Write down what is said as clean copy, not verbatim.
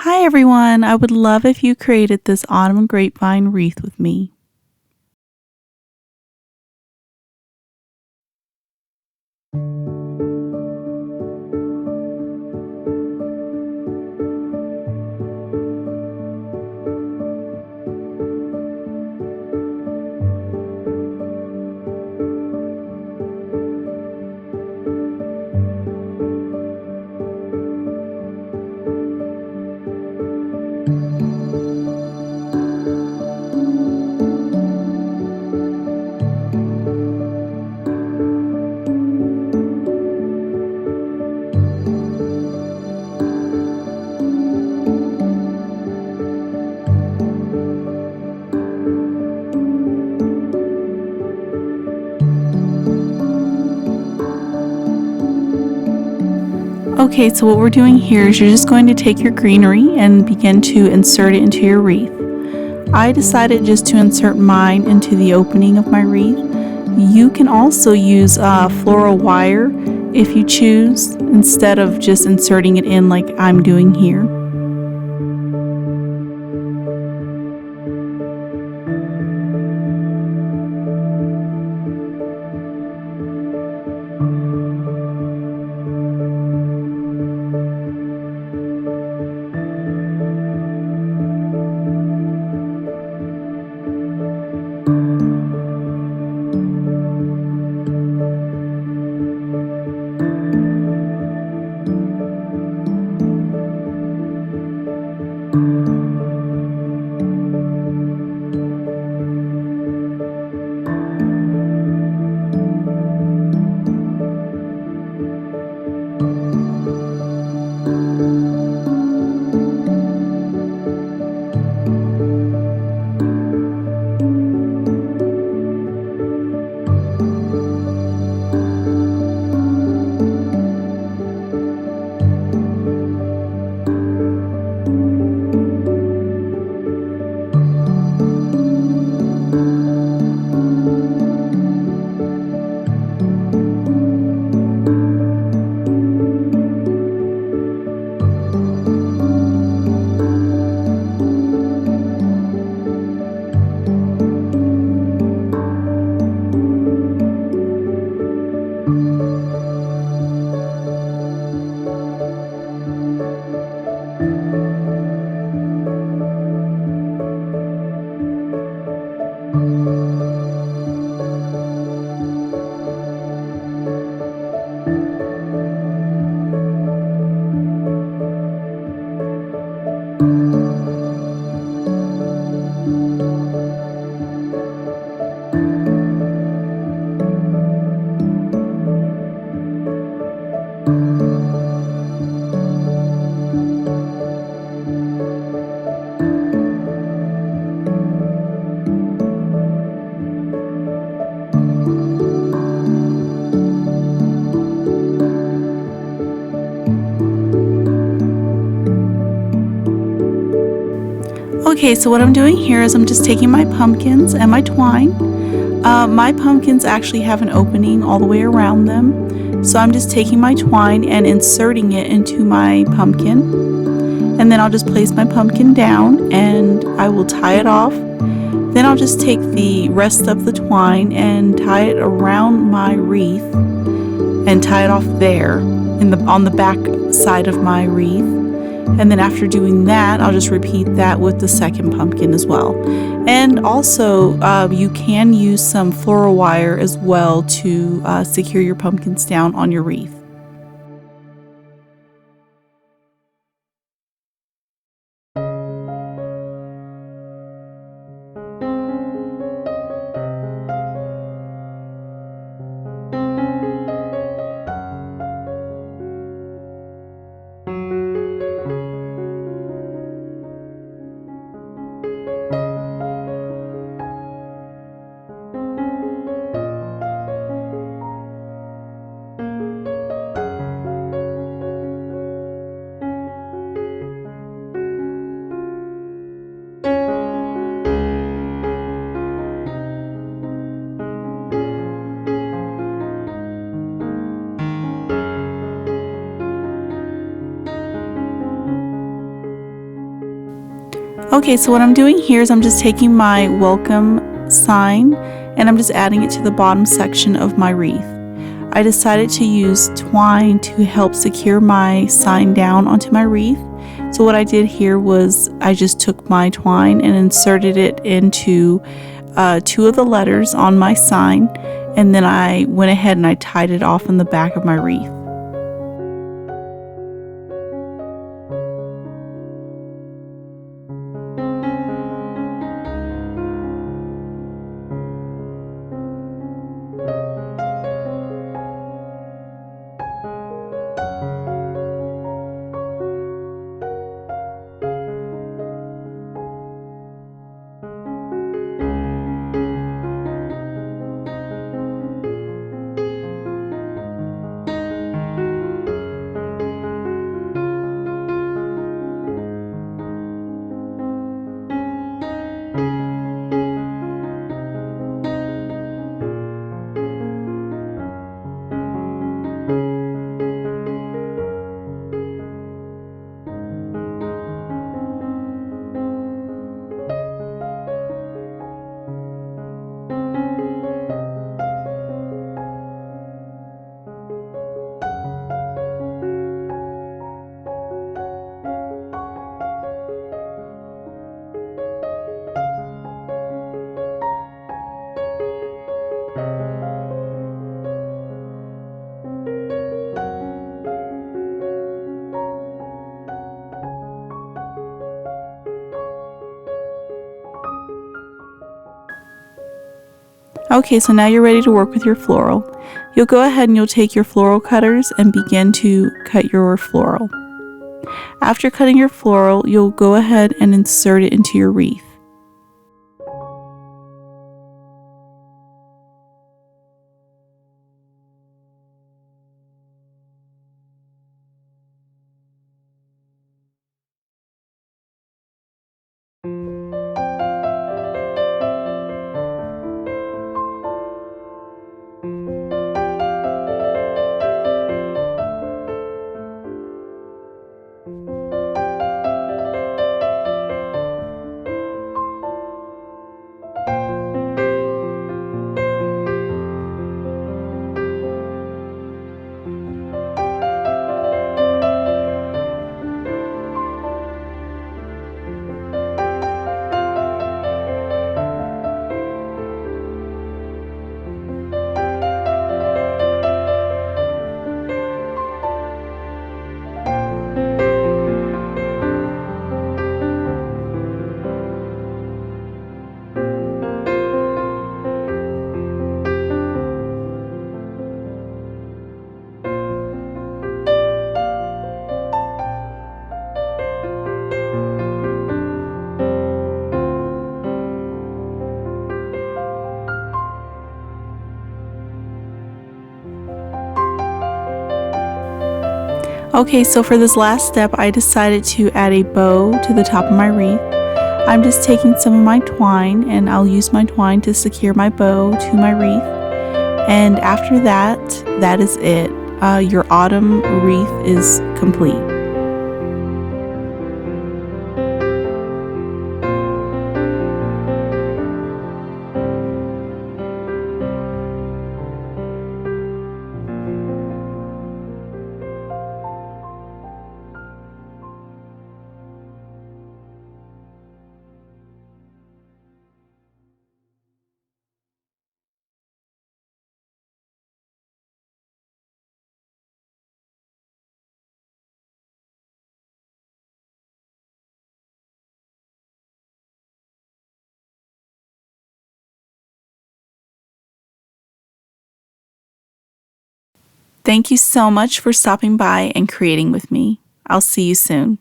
Hi everyone, I would love if you created this autumn grapevine wreath with me. Okay, so what we're doing here is you're just going to take your greenery and begin to insert it into your wreath. I decided just to insert mine into the opening of my wreath. You can also use floral wire if you choose, instead of just inserting it in like I'm doing here. Okay, so what I'm doing here is I'm just taking my pumpkins and my twine. My pumpkins actually have an opening all the way around them. So I'm just taking my twine and inserting it into my pumpkin. And then I'll just place my pumpkin down and I will tie it off. Then I'll just take the rest of the twine and tie it around my wreath and tie it off there on the back side of my wreath. And then after doing that, I'll just repeat that with the second pumpkin as well. And also, you can use some floral wire as well to secure your pumpkins down on your wreath. Okay, so what I'm doing here is I'm just taking my welcome sign and I'm just adding it to the bottom section of my wreath. I decided to use twine to help secure my sign down onto my wreath. So what I did here was I just took my twine and inserted it into 2 of the letters on my sign, and then I went ahead and I tied it off in the back of my wreath. Okay, so now you're ready to work with your floral. You'll go ahead and you'll take your floral cutters and begin to cut your floral. After cutting your floral, you'll go ahead and insert it into your wreath. Okay, so for this last step, I decided to add a bow to the top of my wreath. I'm just taking some of my twine and I'll use my twine to secure my bow to my wreath. And after that, that is it. Your autumn wreath is complete. Thank you so much for stopping by and creating with me. I'll see you soon.